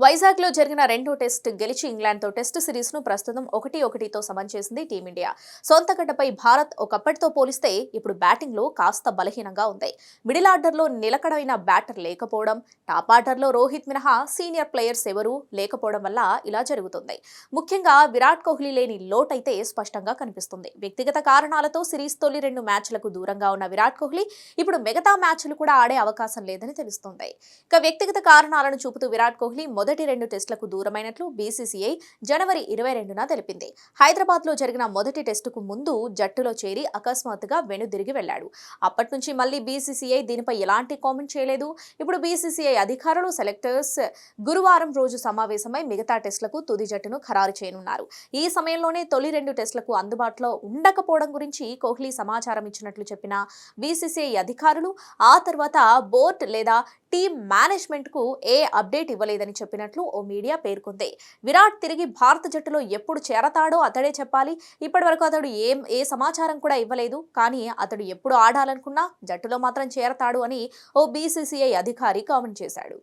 వైజాగ్లో జరిగిన రెండో టెస్ట్ గెలిచి ఇంగ్లాండ్తో టెస్ట్ సిరీస్ను ప్రస్తుతం 1-1తో సమం చేసింది టీమిండియా. సొంత గడ్డపై భారత్ ఒకప్పటితో పోలిస్తే ఇప్పుడు బ్యాటింగ్లో కాస్త బలహీనంగా ఉంది. మిడిల్ ఆర్డర్లో నిలకడైన బ్యాటర్ లేకపోవడం, టాప్ ఆర్డర్లో రోహిత్ మినహా సీనియర్ ప్లేయర్స్ ఎవరూ లేకపోవడం వల్ల ఇలా జరుగుతుంది. ముఖ్యంగా విరాట్ కోహ్లీ లేని లోటైతే స్పష్టంగా కనిపిస్తుంది. వ్యక్తిగత కారణాలతో సిరీస్ తొలి 2 మ్యాచ్లకు దూరంగా ఉన్న విరాట్ కోహ్లీ ఇప్పుడు మిగతా మ్యాచ్లు కూడా ఆడే అవకాశం లేదని తెలుస్తోంది. ఇక వ్యక్తిగత కారణాలను చూపుతూ విరాట్ కోహ్లీ మొదటి 2 టెస్టులకు దూరమైనట్లు బీసీసీఐ జనవరి 22న తెలిపింది. హైదరాబాద్లో జరిగిన మొదటి టెస్టుకు ముందు జట్టులో చేరి అకస్మాత్తుగా వెనుదిరిగి వెళ్లాడు. అప్పటి నుంచి మళ్లీ బీసీసీఐ దీనిపై ఎలాంటి కామెంట్ చేయలేదు. ఇప్పుడు బీసీసీఐ అధికారులు, సెలెక్టర్స్ గురువారం రోజు సమావేశమై మిగతా టెస్టులకు తుది జట్టును ఖరారు చేయనున్నారు. ఈ సమయంలోనే తొలి 2 టెస్టులకు అందుబాటులో ఉండకపోవడం గురించి కోహ్లీ సమాచారం ఇచ్చినట్లు చెప్పిన బీసీసీఐ అధికారులు ఆ తర్వాత బోర్డు లేదా టీమ్ మేనేజ్మెంట్ కు ఏ అప్డేట్ ఇవ్వలేదని చెప్పినట్లు ఓ మీడియా పేర్కొంది. విరాట్ తిరిగి భారత జట్టులో ఎప్పుడు చేరతాడో అతడే చెప్పాలి. ఇప్పటివరకు అతడు ఏ సమాచారం కూడా ఇవ్వలేదు. కానీ అతడు ఎప్పుడు ఆడాలనుకున్నా జట్టులో మాత్రం చేరతాడు అని ఓ బీసీసీఐ అధికారి కామెంట్ చేశాడు.